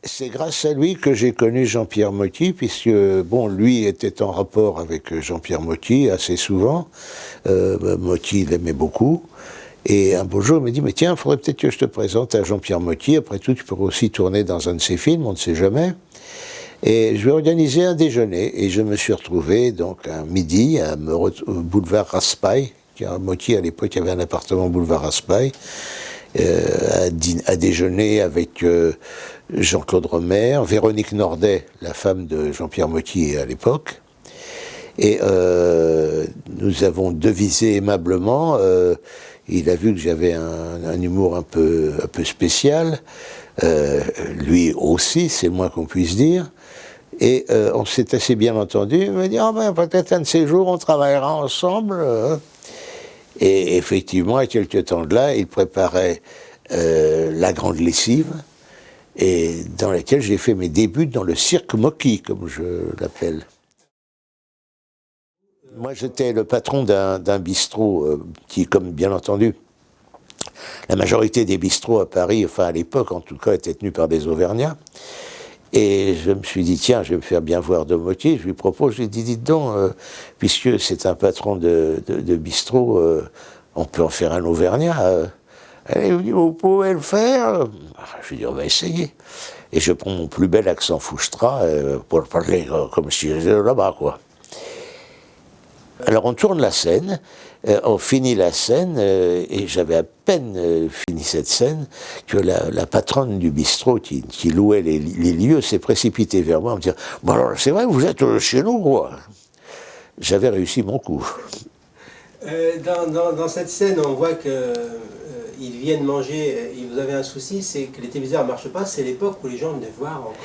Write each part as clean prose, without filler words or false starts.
C'est grâce à lui que j'ai connu Jean-Pierre Mocky, puisque, bon, lui était en rapport avec Jean-Pierre Mocky assez souvent. Mocky, il l'aimait beaucoup. Et un beau jour, il m'a dit, mais tiens, il faudrait peut-être que je te présente à Jean-Pierre Mocky. Après tout, tu pourrais aussi tourner dans un de ses films, on ne sait jamais. Et je vais organiser un déjeuner. Et je me suis retrouvé, donc, un midi, au boulevard Raspail, car Mocky, à l'époque, avait un appartement au boulevard Raspail, à déjeuner avec Jean-Claude Romer, Véronique Nordet, la femme de Jean-Pierre Mocky à l'époque. Et nous avons devisé aimablement. Il a vu que j'avais un humour un peu spécial. Lui aussi, c'est le moins qu'on puisse dire. Et on s'est assez bien entendu. Il m'a dit, peut-être un de ces jours, on travaillera ensemble. Et effectivement, à quelques temps de là, il préparait La Grande Lessive, et dans laquelle j'ai fait mes débuts dans le cirque Mocky, comme je l'appelle. Moi, j'étais le patron d'un bistrot qui, comme bien entendu, la majorité des bistrots à Paris, enfin à l'époque en tout cas, étaient tenus par des Auvergnats. Et je me suis dit, tiens, je vais me faire bien voir de Mocky. Je lui propose, je lui dis, dites donc, puisque c'est un patron de bistrot, on peut en faire un Auvergnat. Elle me dit, vous pouvez le faire. Je lui dis, on va essayer. Et je prends mon plus bel accent foustra pour parler comme si j'étais là-bas, quoi. Alors on tourne la scène, on finit la scène, et j'avais à peine fini cette scène que la patronne du bistrot qui louait les lieux s'est précipitée vers moi en me disant « Bon alors c'est vrai, vous êtes chez nous, quoi ?» J'avais réussi mon coup. Dans cette scène, on voit qu'ils viennent manger, et vous avez un souci, c'est que les téléviseurs ne marchent pas, c'est l'époque où les gens venaient voir encore.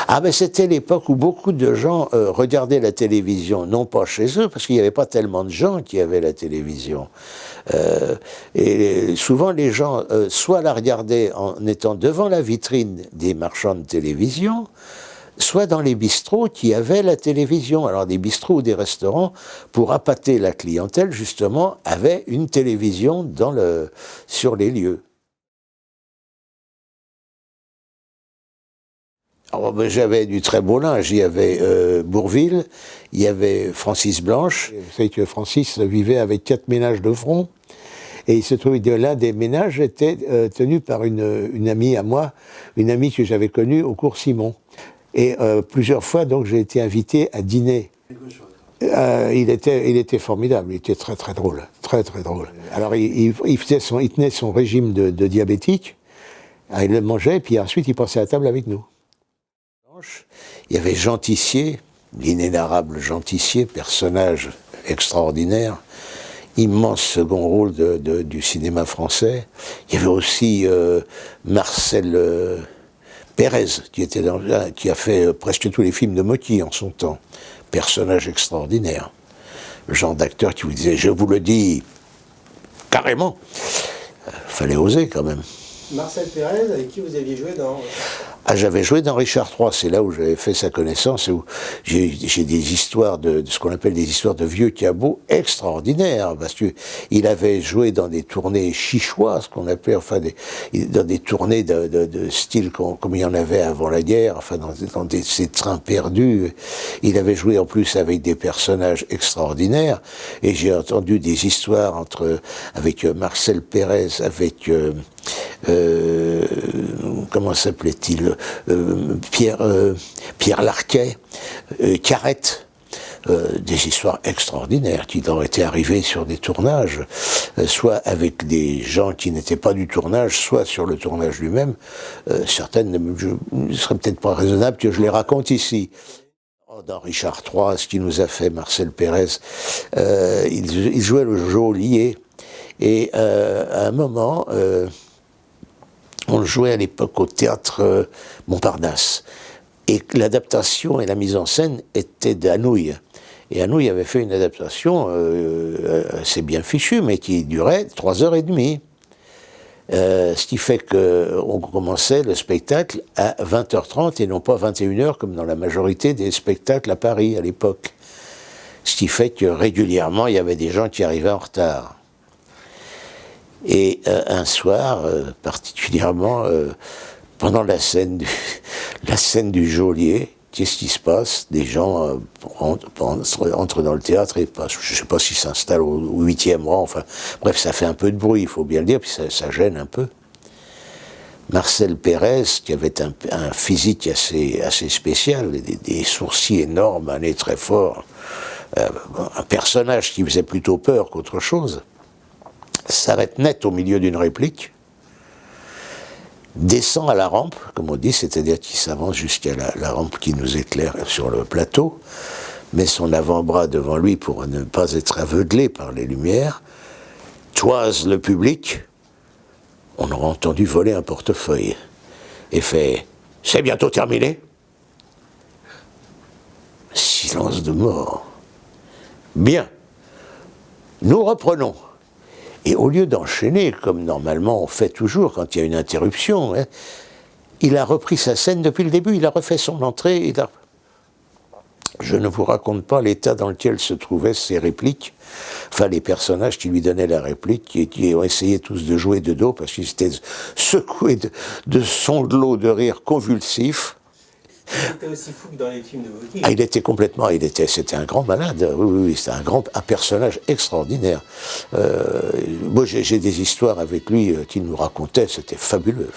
Ah ben c'était l'époque où beaucoup de gens regardaient la télévision, non pas chez eux, parce qu'il n'y avait pas tellement de gens qui avaient la télévision. Et souvent les gens soit la regardaient en étant devant la vitrine des marchands de télévision, soit dans les bistrots qui avaient la télévision. Alors des bistrots ou des restaurants, pour appâter la clientèle, justement, avaient une télévision sur les lieux. J'avais du très beau linge. Il y avait Bourvil, il y avait Francis Blanche. Vous savez que Francis vivait avec 4 ménages de front. Et il se trouvait que l'un des ménages était tenu par une amie à moi, une amie que j'avais connue au cours Simon. Et plusieurs fois, donc, j'ai été invité à dîner. Il était formidable, il était très très drôle, très très drôle. Alors il tenait son régime de diabétique, il le mangeait, puis ensuite il passait à table avec nous. Il y avait Jean Tissier, l'inénarrable Jean Tissier, personnage extraordinaire, immense second rôle du cinéma français. Il y avait aussi Marcel Pérez, qui a fait presque tous les films de Mocky en son temps. Personnage extraordinaire. Le genre d'acteur qui vous disait « je vous le dis carrément ». Fallait oser quand même. Marcel Pérez, avec qui vous aviez joué dans... Ah, j'avais joué dans Richard III, c'est là où j'avais fait sa connaissance, et où j'ai des histoires de ce qu'on appelle des histoires de vieux cabots extraordinaires, parce que il avait joué dans des tournées chichois, ce qu'on appelait, enfin, dans des tournées de style comme il y en avait avant la guerre, enfin, dans ces trains perdus. Il avait joué en plus avec des personnages extraordinaires, et j'ai entendu des histoires avec Marcel Pérez, avec comment s'appelait-il, Pierre Larquet, Carrette, des histoires extraordinaires qui ont été arrivées sur des tournages, soit avec des gens qui n'étaient pas du tournage, soit sur le tournage lui-même. Certaines ne serait peut-être pas raisonnable que je les raconte ici. Dans Richard III, ce qui nous a fait Marcel Pérez, il jouait le geôlier, et à un moment... on jouait à l'époque au théâtre Montparnasse. Et l'adaptation et la mise en scène étaient d'Anouilh. Et Anouilh avait fait une adaptation assez bien fichue, mais qui durait 3h30. Ce qui fait qu'on commençait le spectacle à 20h30 et non pas 21h, comme dans la majorité des spectacles à Paris à l'époque. Ce qui fait que régulièrement, il y avait des gens qui arrivaient en retard. Et un soir, particulièrement, pendant la scène du geôlier, qu'est-ce qui se passe? Des gens entrent dans le théâtre et passent, je ne sais pas s'ils s'installent au 8e rang, enfin, bref, ça fait un peu de bruit, il faut bien le dire, puis ça gêne un peu. Marcel Pérez, qui avait un physique assez spécial, des sourcils énormes, un nez très fort, un personnage qui faisait plutôt peur qu'autre chose, s'arrête net au milieu d'une réplique, descend à la rampe, comme on dit, c'est-à-dire qu'il s'avance jusqu'à la rampe qui nous éclaire sur le plateau, met son avant-bras devant lui pour ne pas être aveuglé par les lumières, toise le public, on aura entendu voler un portefeuille, et fait « C'est bientôt terminé ?» Silence de mort. Bien, nous reprenons. Et au lieu d'enchaîner, comme normalement on fait toujours quand il y a une interruption, hein, il a repris sa scène depuis le début, il a refait son entrée, Je ne vous raconte pas l'état dans lequel se trouvaient ces répliques, enfin les personnages qui lui donnaient la réplique, qui ont essayé tous de jouer de dos parce qu'ils étaient secoués de sanglots de rire convulsifs. Il était aussi fou que dans les films de Motti. Ah, c'était un grand malade, oui, c'était un personnage extraordinaire. Moi j'ai des histoires avec lui qu'il nous racontait, c'était fabuleux.